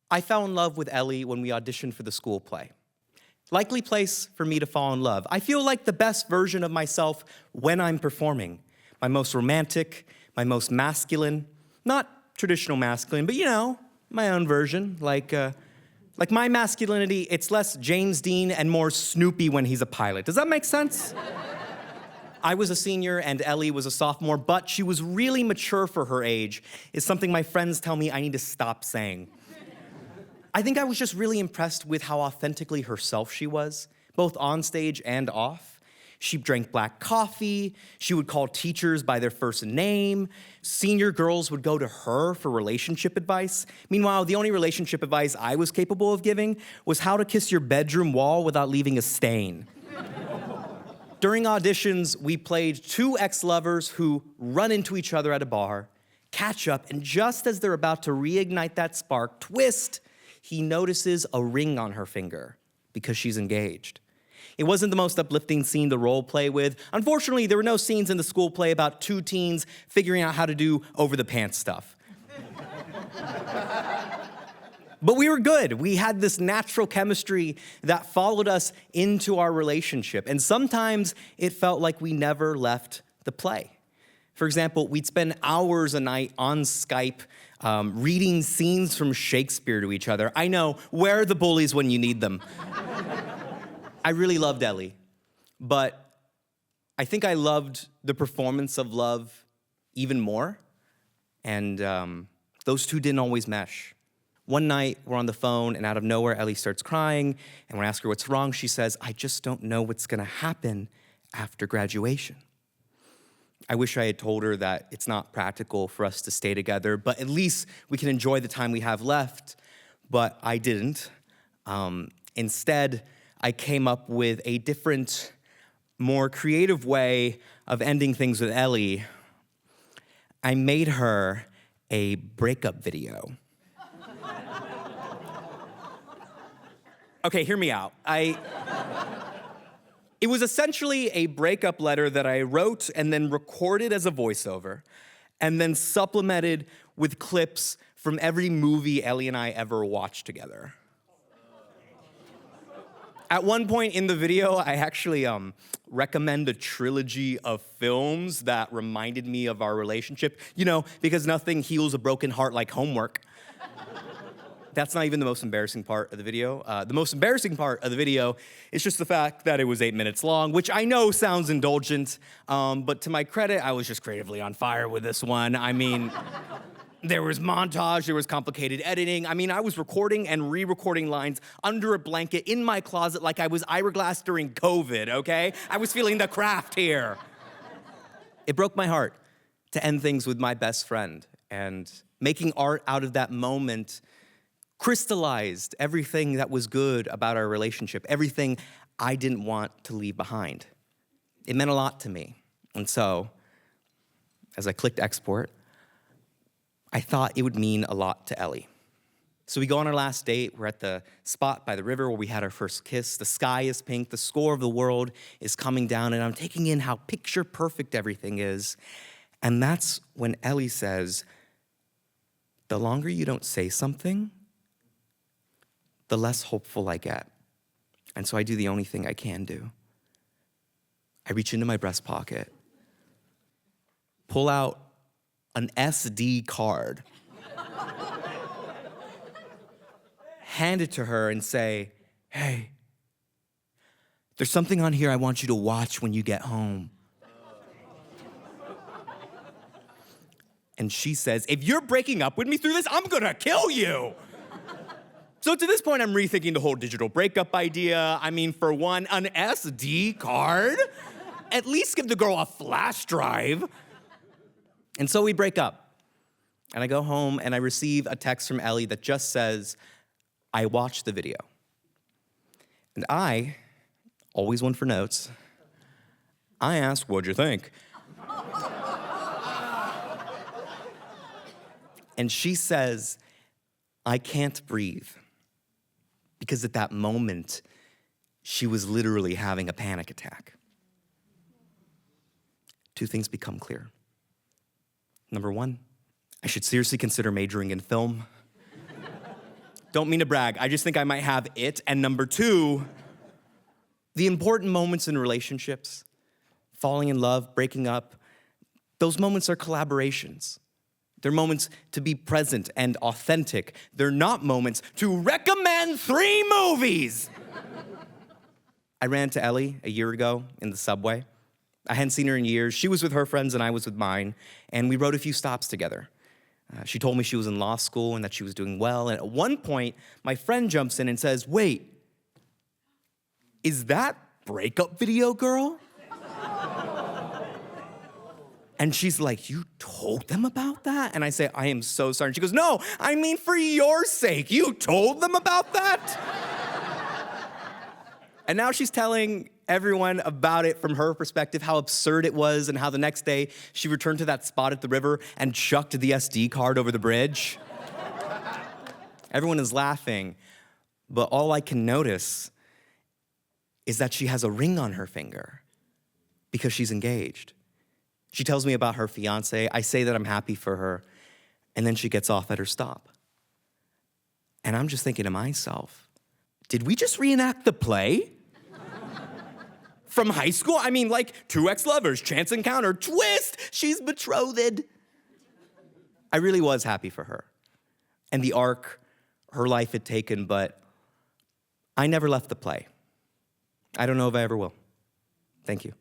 I fell in love with Ellie when we auditioned for the school play. Likely place for me to fall in love. I feel like the best version of myself when I'm performing. My most romantic, my most masculine, not traditional masculine, but my own version. Like my masculinity, it's less James Dean and more Snoopy when he's a pilot. Does that make sense? I was a senior and Ellie was a sophomore, but she was really mature for her age, is something my friends tell me I need to stop saying. I think I was just really impressed with how authentically herself she was, both on stage and off. She drank black coffee. She would call teachers by their first name. Senior girls would go to her for relationship advice. Meanwhile, the only relationship advice I was capable of giving was how to kiss your bedroom wall without leaving a stain. During auditions, we played two ex-lovers who run into each other at a bar, catch up, and just as they're about to reignite that spark, twist, he notices a ring on her finger because she's engaged. It wasn't the most uplifting scene to role play with. Unfortunately, there were no scenes in the school play about two teens figuring out how to do over-the-pants stuff. But we were good. We had this natural chemistry that followed us into our relationship. And sometimes it felt like we never left the play. For example, we'd spend hours a night on Skype reading scenes from Shakespeare to each other. I know, where are the bullies when you need them? I really loved Ellie, but I think I loved the performance of love even more, and those two didn't always mesh. One night, we're on the phone, and out of nowhere, Ellie starts crying, and when I ask her what's wrong, she says, "I just don't know what's gonna happen after graduation." I wish I had told her that it's not practical for us to stay together, but at least we can enjoy the time we have left, but I didn't. Instead, I came up with a different, more creative way of ending things with Ellie. I made her a breakup video. Okay, hear me out. It was essentially a breakup letter that I wrote and then recorded as a voiceover, and then supplemented with clips from every movie Ellie and I ever watched together. At one point in the video, I actually recommend a trilogy of films that reminded me of our relationship, because nothing heals a broken heart like homework. That's not even the most embarrassing part of the video. The most embarrassing part of the video is just the fact that it was 8 minutes long, which I know sounds indulgent, but to my credit, I was just creatively on fire with this one. I mean, there was montage, there was complicated editing. I mean, I was recording and re-recording lines under a blanket in my closet like I was Ira Glass during COVID, okay? I was feeling the craft here. It broke my heart to end things with my best friend, and making art out of that moment crystallized everything that was good about our relationship, everything I didn't want to leave behind. It meant a lot to me. And so, as I clicked export, I thought it would mean a lot to Ellie. So we go on our last date. We're at the spot by the river where we had our first kiss. The sky is pink. The score of the world is coming down, and I'm taking in how picture perfect everything is. And that's when Ellie says, "The longer you don't say something, the less hopeful I get." And so I do the only thing I can do. I reach into my breast pocket, pull out an SD card, hand it to her and say, "Hey, there's something on here I want you to watch when you get home." And she says, "If you're breaking up with me through this, I'm gonna kill you." So to this point, I'm rethinking the whole digital breakup idea. I mean, for one, an SD card? At least give the girl a flash drive. And so we break up. And I go home and I receive a text from Ellie that just says, "I watched the video." And I, always one for notes, I ask, "What'd you think?" And she says, "I can't breathe." Because at that moment, she was literally having a panic attack. Two things become clear. Number one, I should seriously consider majoring in film. Don't mean to brag. I just think I might have it. And number two, the important moments in relationships, falling in love, breaking up, those moments are collaborations. They're moments to be present and authentic. They're not moments to recommend 3 movies. I ran into Ellie a year ago in the subway. I hadn't seen her in years. She was with her friends and I was with mine, and we rode a few stops together. She told me she was in law school and that she was doing well, and at one point, my friend jumps in and says, "Wait, is that Breakup video girl?" And she's like, "You told them about that?" And I say, "I am so sorry." And she goes, "No, I mean for your sake, you told them about that?" And now she's telling everyone about it from her perspective, how absurd it was, and how the next day she returned to that spot at the river and chucked the SD card over the bridge. Everyone is laughing, but all I can notice is that she has a ring on her finger because she's engaged. She tells me about her fiance. I say that I'm happy for her, and then she gets off at her stop. And I'm just thinking to myself, did we just reenact the play? From high school? I mean, like 2 ex-lovers, chance encounter, twist, she's betrothed. I really was happy for her and the arc her life had taken, but I never left the play. I don't know if I ever will. Thank you.